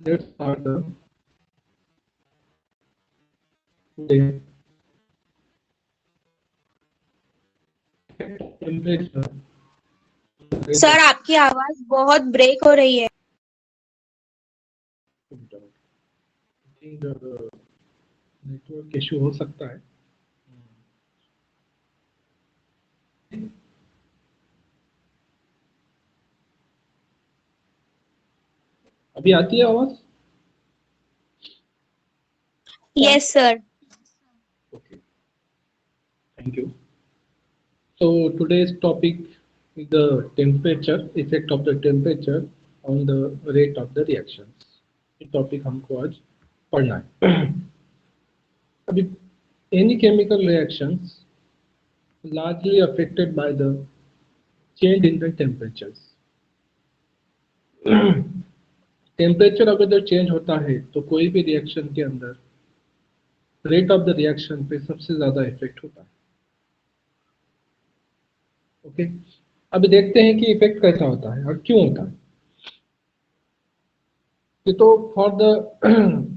Let's start the day. Temperature. Sir आपकी आवाज बहुत ब्रेक हो रही है। नेटवर्क इशू हो सकता है। अभी आती है आवाज? Yes sir. Okay. Thank you. So today's topic is the temperature, effect of the temperature on the rate of the reactions. ये टॉपिक हमको आज पढ़ना है। अभी any chemical reactions largely affected by the change in the temperatures. Temperature अगर जब change होता है तो कोई भी रिएक्शन के अंदर रेट ऑफ द रिएक्शन पे सबसे ज्यादा इफेक्ट होता है। ओके, अभी देखते हैं कि इफेक्ट कैसा होता है और क्यों होता है। तो for the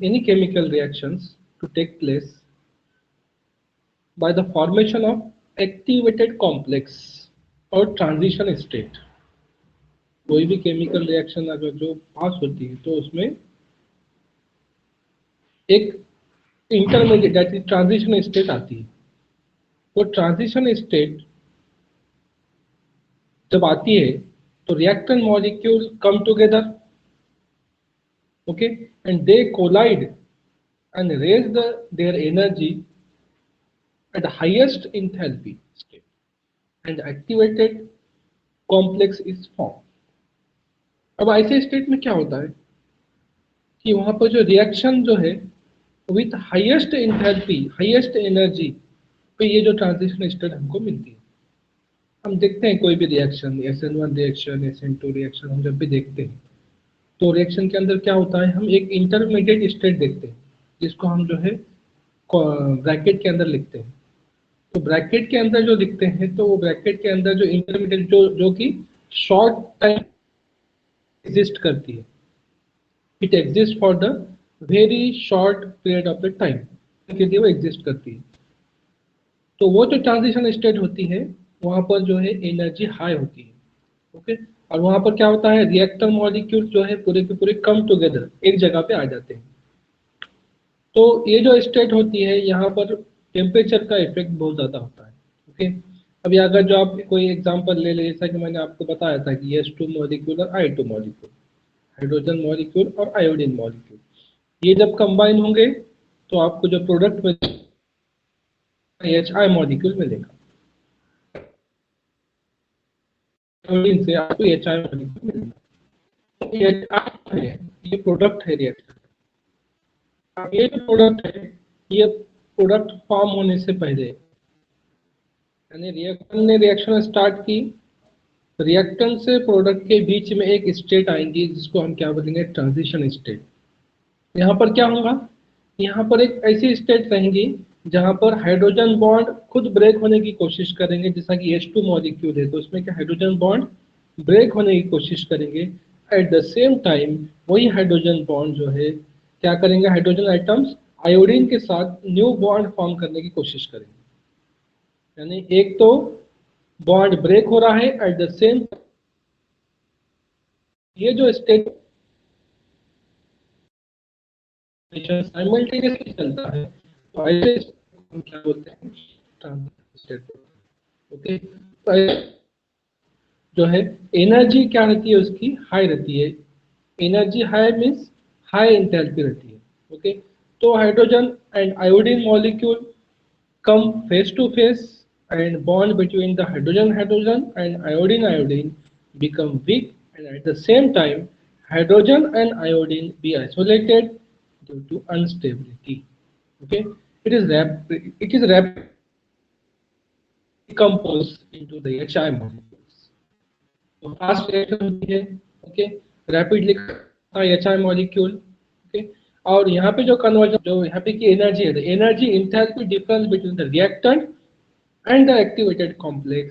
any chemical reactions to take place by the formation of activated complex और ट्रांजिशन स्टेट, कोई भी केमिकल रिएक्शन अगर जो पास होती है तो उसमें एक intermediate that is transition state आती है। तो ट्रांजिशन स्टेट जब आती है तो reactant molecule come together, okay, and they collide and raise their energy at the highest enthalpy state and activated complex is formed. अब ऐसे स्टेट में क्या होता है कि वहां पर जो रिएक्शन जो है with highest enthalpy highest energy पे ये जो ट्रांजिशन स्टेट हमको मिलती है। हम देखते हैं कोई भी reaction, SN1 reaction, SN2 reaction, हम जब भी देखते हैं तो रिएक्शन के अंदर क्या होता है, हम एक इंटरमीडिएट स्टेट देखते हैं जिसको हम जो है ब्रैकेट के अंदर लिखते हैं। तो ब्रैकेट के अंदर जो लिखते हैं तो वो ब्रैकेट के अंदर जो इंटरमीडिएट जो कि शॉर्ट टाइम एग्जिस्ट करती है, it exist for the very short period of the time के लिए वो एग्जिस्ट करती है। तो वो जो ट्रांजिशन स्टेट होती है वहां पर जो है एनर्जी हाई होती है। ओके, और वहां पर क्या होता है, रिएक्टर मॉलिक्यूल जो है पूरे के पूरे कम टुगेदर एक जगह पे आ जाते हैं। तो ये जो स्टेट होती है यहाँ पर टेम्परेचर का इफेक्ट बहुत ज्यादा होता है। ओके, अभी अगर जो आप कोई एग्जांपल ले ले, जैसा कि मैंने आपको बताया था कि H2 मॉलिक्यूल और I2 मॉलिक्यूल, हाइड्रोजन मॉलिक्यूल और आयोडीन मॉलिक्यूल, ये जब कंबाइन होंगे तो आपको जो प्रोडक्ट मिलेगा HI मॉलिक्यूल मिलेगा। आयोडीन से आपको HI मॉलिक्यूल मिलेगा। तो HI है, ये प्रोडक्ट है रिएक्शन। अब ये जो प्रोडक्ट है, ये प्रोडक्ट फॉर्म होने से पहले, यानी रिएक्शन ने रिएक्शन स्टार्ट की, रिएक्टेंट से प्रोडक्ट के बीच में एक स्टेट आएंगी जिसको हम क्या बोलेंगे, ट्रांजिशन स्टेट। यहाँ पर क्या होगा, यहाँ पर एक ऐसी स्टेट रहेंगी जहाँ पर हाइड्रोजन बॉन्ड खुद ब्रेक होने की कोशिश करेंगे। जैसा कि H2 मॉलिक्यूल है तो उसमें क्या हाइड्रोजन बॉन्ड ब्रेक होने की कोशिश करेंगे। एट द सेम टाइम वही हाइड्रोजन बॉन्ड जो है क्या करेंगे, हाइड्रोजन आइटम्स आयोडीन के साथ न्यू बॉन्ड फॉर्म करने की कोशिश करेंगे। यानी एक तो बॉन्ड ब्रेक हो रहा है, एट द सेम ये जो स्टेट साइमल्टेनियसली चलता है तो ऐसे हम क्या बोलते हैं, ट्रांजिशन स्टेट। ओके, तो जो है एनर्जी क्या रहती है उसकी, हाई रहती है। Energy high means high enthalpy रहती है। ओके, तो hydrogen and iodine molecule come face to face and bond between the hydrogen and iodine become weak, and at the same time hydrogen and iodine be isolated due to instability. Okay, it is rapidly decompose into the HI molecules. तो fast reaction होती है, okay, rapidly HI molecule, okay. और यहाँ पे जो conversion, जो यहाँ पे की एनर्जी है, energy enthalpy difference between the reactant and the activated complex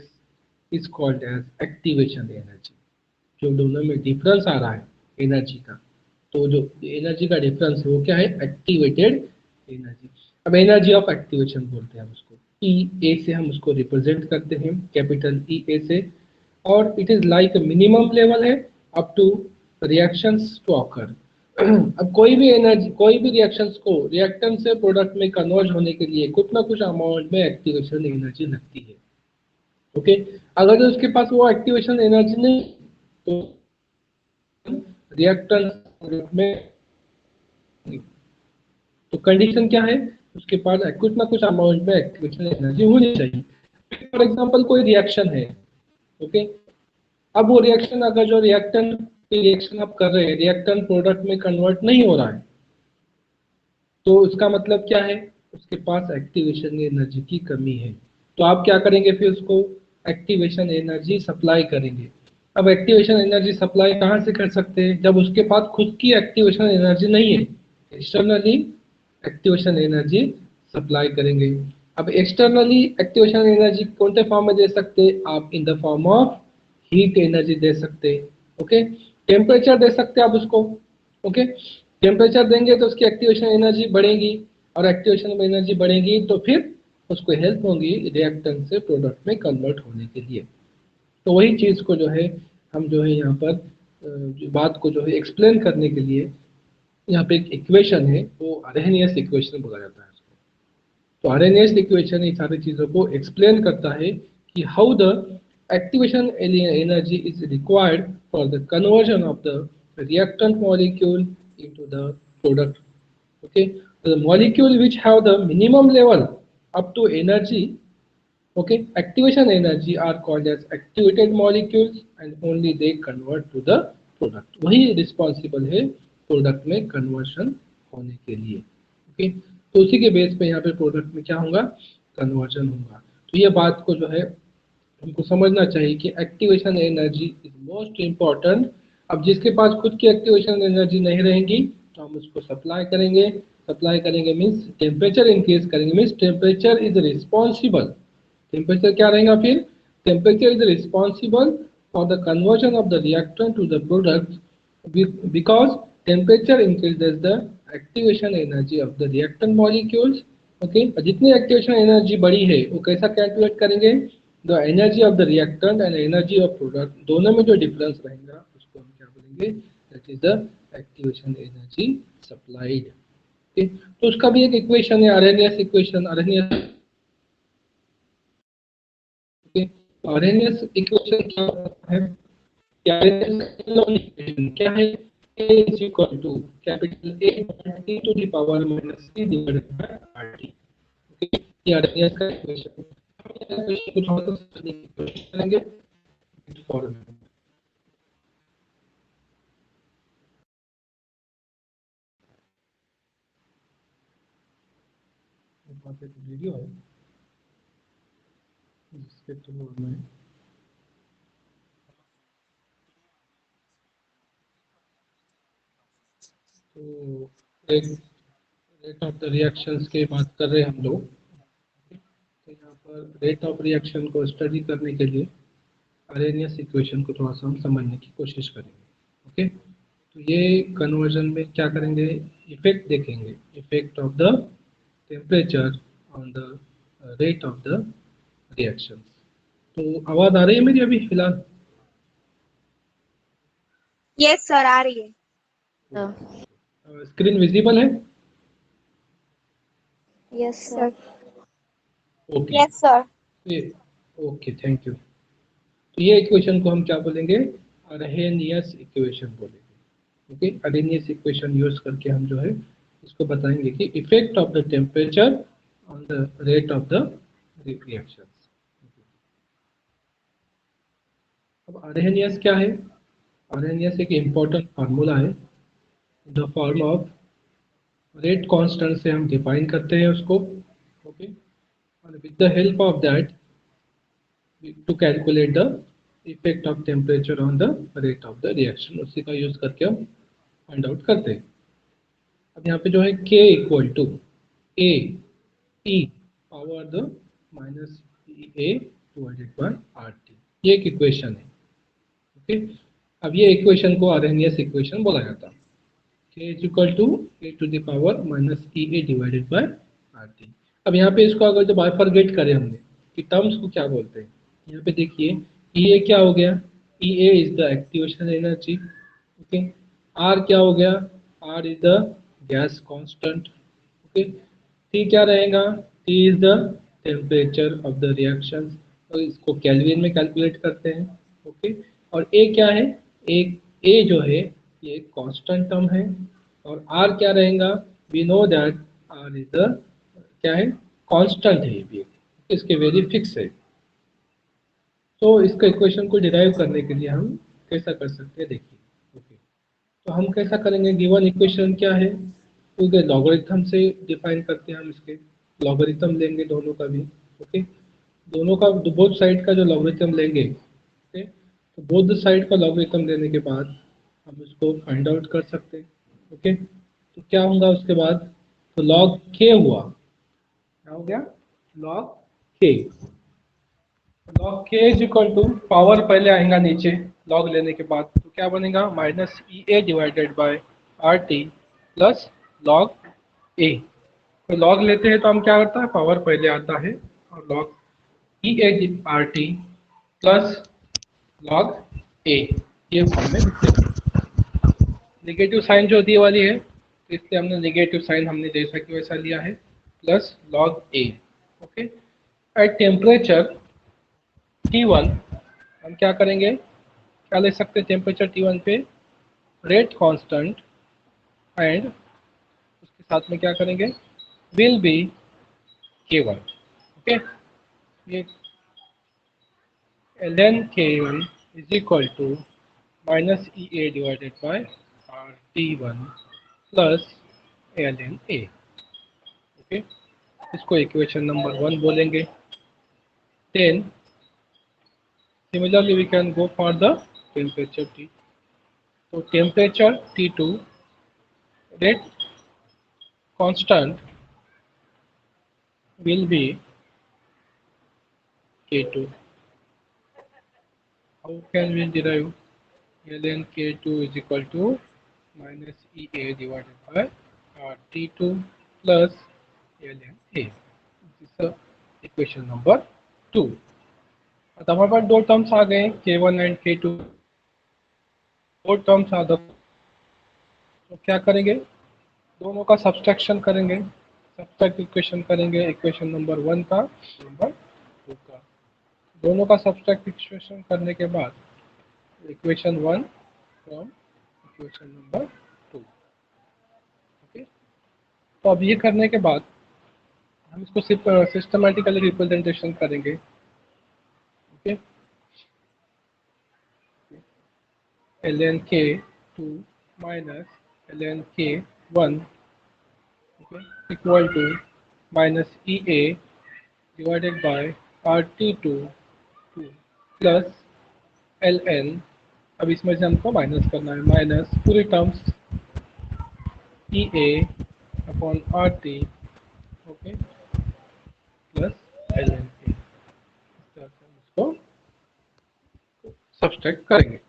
is called as activation energy. जो दोनों में डिफरेंस आ रहा है एनर्जी का, तो जो एनर्जी का डिफरेंस है वो क्या है, एक्टिवेटेड एनर्जी। अब एनर्जी ऑफ एक्टिवेशन बोलते हैं हम उसको, ई ए से हम उसको रिप्रेजेंट करते हैं, कैपिटल ई ए से, और it is like minimum level है up to reactions to occur. अब कोई भी एनर्जी, कोई भी रिएक्शंस को रिएक्टेंट से प्रोडक्ट में कन्वर्ट होने के लिए कुछ ना कुछ अमाउंट में एक्टिवेशन एनर्जी लगती है, ओके। अगर जो उसके पास वो एक्टिवेशन एनर्जी नहीं तो रिएक्टेंट में, तो कंडीशन क्या है, उसके पास कुछ ना कुछ अमाउंट में एक्टिवेशन एनर्जी होनी चाहिए। फॉर एग्जांपल कोई रिएक्शन है, ओके, अब वो रिएक्शन, अगर जो रिएक्टेंट रिएक्शन आप कर रहे हैं, रिएक्टेंट प्रोडक्ट में कन्वर्ट नहीं हो रहा है, तो उसका मतलब क्या है, उसके पास एक्टिवेशन एनर्जी की कमी है। तो आप क्या करेंगे, फिर उसको एक्टिवेशन एनर्जी सप्लाई करेंगे। अब एक्टिवेशन एनर्जी सप्लाई कहाँ से कर सकते हैं, जब उसके पास खुद की एक्टिवेशन एनर्जी नहीं है, एक्सटर्नली एक्टिवेशन एनर्जी सप्लाई करेंगे। अब एक्सटर्नली एक्टिवेशन एनर्जी कौन से फॉर्म में दे सकते हैं आप, in the form of heat energy दे सकते हैं, ओके। टेम्परेचर दे सकते हैं आप उसको, ओके। टेम्परेचर देंगे तो उसकी एक्टिवेशन एनर्जी बढ़ेगी, और एक्टिवेशन एनर्जी बढ़ेगी तो फिर उसको हेल्प होगी रिएक्टेंट से प्रोडक्ट में कन्वर्ट होने के लिए। तो वही चीज़ को जो है हम जो है यहाँ पर बात को जो है एक्सप्लेन करने के लिए यहाँ पे एक इक्वेशन है, वो अरेनियस इक्वेशन बोला जाता है उसको। तो अरेनियस इक्वेशन इन सारी चीज़ों को एक्सप्लेन करता है कि how the activation energy is required for the conversion of the reactant molecule into the product. Okay, so the molecule which have the minimum level up to energy, okay, activation energy are called as activated molecules and only they convert to the product. वही responsible है product में conversion होने के लिए, okay. तो उसी के base पे यहाँ पे प्रोडक्ट में क्या होगा, कन्वर्जन होगा। तो ये बात को जो है हमको समझना चाहिए कि activation energy is most important. अब जिसके पास खुद की एक्टिवेशन एनर्जी नहीं रहेगी तो हम उसको सप्लाई करेंगे, सप्लाई करेंगे मीन्स टेम्परेचर इंक्रीज करेंगे, means temperature is responsible, temperature क्या रहेगा फिर, temperature is responsible for the conversion of the reactant to the product because temperature increases the activation energy of the reactant molecules, okay. जितनी activation energy बढ़ी है वो कैसा calculate करेंगे, the energy of the reactant and energy of product, दोनों में जो difference रहेगा उसको हम क्या बोलेंगे, that is the activation energy supplied, okay. तो उसका भी एक इक्वेशन है, RNS equation, RNS, okay. RNS equation क्या होता है, क्या है, A is equal to capital A t to the power minus c divided by RT, okay। ये आरएनएस का इक्वेशन कुछ और तो करेंगे फॉर्म में। वीडियो है जिसके थ्रू मैं तो रेट ऑफ द रिएक्शंस की बात कर रहे हैं हम लोग। तो यहाँ पर रेट ऑफ रिएक्शन को स्टडी करने के लिए अरेनियस इक्वेशन को थोड़ा सा हम समझने की कोशिश करेंगे, ओके। तो ये कन्वर्जन में क्या करेंगे, इफेक्ट देखेंगे, effect of the temperature on the rate of the reactions. तो आवाज़ आ रही है मेरी अभी फिलहाल? यस सर, आ रही है। स्क्रीन विजिबल है? Yes sir. Okay, yes sir. Okay, thank you. तो ये इक्वेशन को हम क्या बोलेंगे, अरहेनियस इक्वेशन बोलेंगे, ओके। अरहेनियस इक्वेशन यूज करके हम जो है इसको बताएंगे कि effect of the temperature on the rate of the reactions. अब अरहेनियस क्या है, आरएनएस एक इम्पोर्टेंट फार्मूला है, the form of rate constant से हम डिफाइन करते हैं उसको, ओके, और with the help of that to calculate the effect of temperature on the rate of the reaction, उसी का यूज करके हम फाइंड आउट करते हैं। अब यहाँ पे जो है K equal to A T power the minus A divided by R T, ये एक इक्वेशन है, ओके। अब ये इक्वेशन को आरएनएस इक्वेशन बोला जाता है, K is equal to A to the power minus E A divided by R T. अब यहाँ पे इसको अगर जो बाइफरगेट करें हमने कि टर्म्स को क्या बोलते हैं, यहाँ पे देखिए ई ए क्या हो गया, E A is the activation energy, okay. R क्या हो गया, R is the gas constant, okay. T क्या रहेगा, T is the temperature of the reaction, तो इसको केल्विन में कैलकुलेट करते हैं, ओके। और ए क्या है, ए जो है ये एक कांस्टेंट टर्म है, और आर क्या रहेगा, we know that R is the क्या है, कांस्टेंट है ये भी, इसके वैल्यू फिक्स है। तो इसका इक्वेशन को डिराइव करने के लिए हम कैसा कर सकते हैं, देखिए, ओके। तो हम कैसा करेंगे, गिवन इक्वेशन क्या है, तो लॉगरिथम से डिफाइन करते हैं हम, इसके लॉगरिथम लेंगे दोनों का भी, ओके। दोनों का बोथ साइड का जो लॉगरिथम लेंगे, ओके, तो बोथ साइड का लॉगरिथम लेने के बाद हम इसको फाइंड आउट कर सकते हैं, ओके। तो क्या होगा उसके बाद, तो लॉग के हुआ, क्या हो गया, लॉग के, लॉग के इज इक्वल टू पावर पहले आएगा नीचे लॉग लेने के बाद, तो क्या बनेगा, minus E A divided by R T plus log A. तो लॉग लेते हैं तो हम क्या करता है, पावर पहले आता है, और log E A R T plus log A, ये फॉर्म में लिखते हैं। निगेटिव साइन जो दी वाली है, तो इसलिए हमने निगेटिव साइन हमने जैसा कि वैसा लिया है, plus log A, okay. At temperature T1 हम क्या करेंगे, क्या ले सकते हैं टेम्परेचर T1 पे, रेट कांस्टेंट, एंड उसके साथ में क्या करेंगे, विल बी K1, ओके। ये ln K1 is equal to minus E A divided by R T1 plus ln A, okay. इसको इक्वेशन नंबर 1 बोलेंगे। Then similarly we can go for the temperature T, so temperature T2, rate constant will be K2. How can we derive, ln K2 is equal to minus EA divided by T2 plus ln A. This is equation number 2. अब हमारे पास दो terms आ गए, K1 and K2, दो terms आ गए, तो क्या करेंगे, दोनों का सब्सट्रैक्शन करेंगे, सब्सट्रैक्ट इक्वेशन करेंगे, इक्वेशन नंबर 1 का, नंबर 2 का, दोनों का सब्सट्रैक्ट इक्वेशन करने के बाद equation 1 from equation number 2, okay. तो अब ये करने के बाद हम इसको सिस्टमैटिकली रिप्रेजेंटेशन करेंगे, okay. ln K2 minus ln K1, okay, equal to minus EA divided by RT2 plus ln, अब इसमें से हमको माइनस करना है, माइनस पूरी terms EA upon RT, okay, plus ln A, इस तरह से हम इसको सब्सट्रैक्ट करेंगे।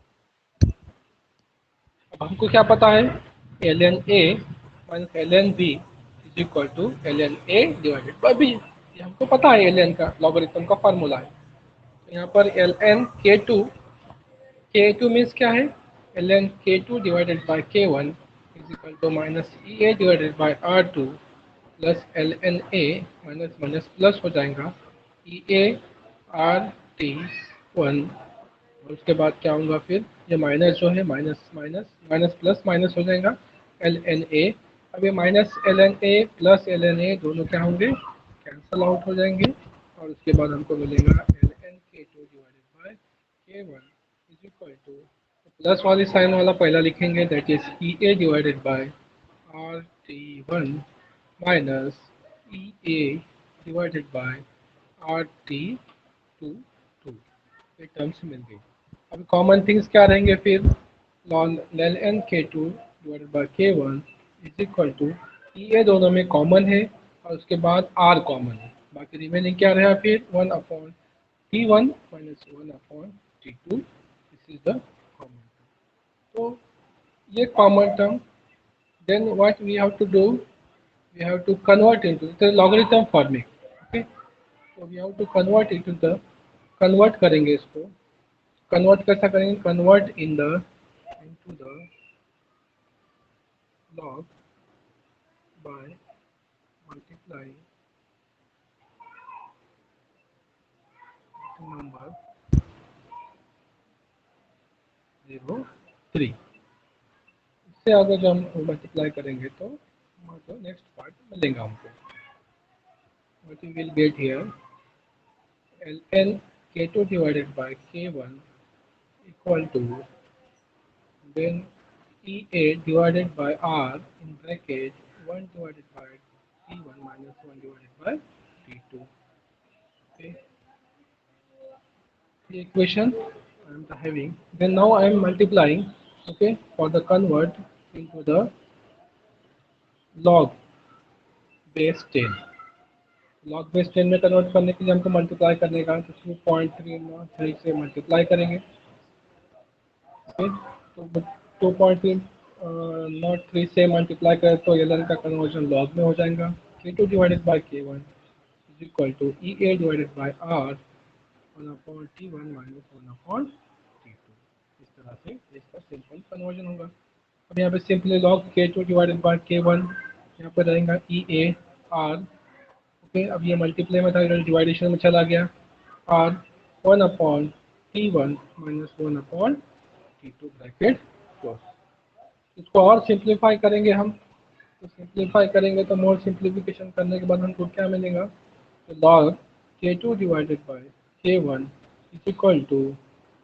अब हमको क्या पता है, ln A minus ln B is equal to ln A divided by B, ये हमको पता है, ln का लॉगरिथम का फार्मूला है। तो यहाँ पर ln K2 मीन्स क्या है, ln K2 divided by K1 is equal to minus EA divided by R2 plus ln A, minus minus plus हो जाएगा, EA RT1, और उसके बाद क्या होगा, फिर ये माइनस जो है, minus minus minus plus minus हो जाएगा, ln A, अब ये minus ln A plus ln A दोनों क्या होंगे, कैंसल आउट हो जाएंगे, और उसके बाद हमको मिलेगा ln K2 divided by K1 is equal to plus वाली साइन वाला पहला लिखेंगे, that is E A divided by R T one minus E A divided by R T two two. ये टर्म्स मिल गई। अब कॉमन थिंग्स क्या रहेंगे फिर, लॉन L N K two divided by K one is equal to E A दोनों में कॉमन है और उसके बाद आर कॉमन है, बाकी रिमेनिंग क्या रहा फिर one upon T one minus one upon T two, this is the common. तो ये common term, then what we have to do, we have to convert into the logarithm forming, okay, so we have to convert into the, convert करेंगे इसको, convert कैसा करेंगे, convert in the into the log by multiplying number 0 3। इससे अगर जो हम multiply करेंगे तो नेक्स्ट पार्ट मिलेगा हमको, what we will get here ln k2 divided by k1 equal to then EA divided by R in bracket 1 divided by T1 minus 1 divided by T2. Okay, the equation I am having. Then now I am multiplying. Okay, for the convert into the log base 10. log base 10 में convert करने के लिए हमको multiply करने का, तो 2.303 से multiply करेंगे। ओके, तो 2.3 से मल्टीप्लाई करें तो एल का कन्वर्जन लॉग में हो जाएगा, k2 divided by k1 is equal to E A divided by R 1/t1 minus 1/t2। इस तरह से इसका सिंपल कन्वर्जन होगा। अब यहाँ पे simply log k2 divided by k1 यहाँ पर रहेगा ई ए आर। ओके, अब ये मल्टीप्लाई में था, डिवाइडेशन में चला गया, are 1/t1 minus 1/t2 bracket close. इसको और सिंप्लीफाई करेंगे हम, तो सिंप्लीफाई करेंगे तो मोर सिंप्लीफिकेशन करने के बाद हमको क्या मिलेगा, तो log k2 divided by k1 is equal to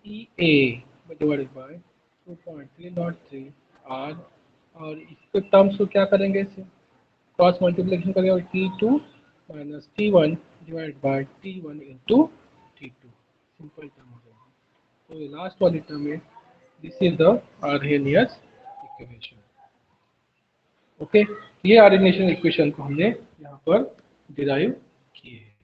E A divided by 2.303 R, और इसके टर्म्स को क्या करेंगे, क्रॉस मल्टीप्लिकेशन करेंगे और t2 minus t1 divided by t1 into t2, simple term हो जाएगा। तो ये लास्ट वाली टर्म है, this is the Arrhenius equation. Okay, ये आर्हेनियस इक्वेशन को हमने यहाँ पर डिराइव किए हैं।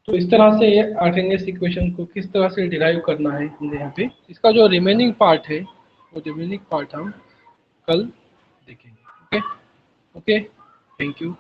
तो इस तरह से ये आर्हेनियस इक्वेशन को किस तरह से डिराइव करना है हमने यहाँ पे, इसका जो रिमेनिंग पार्ट है वो रिमेनिंग पार्ट हम कल देखेंगे। Okay, thank you.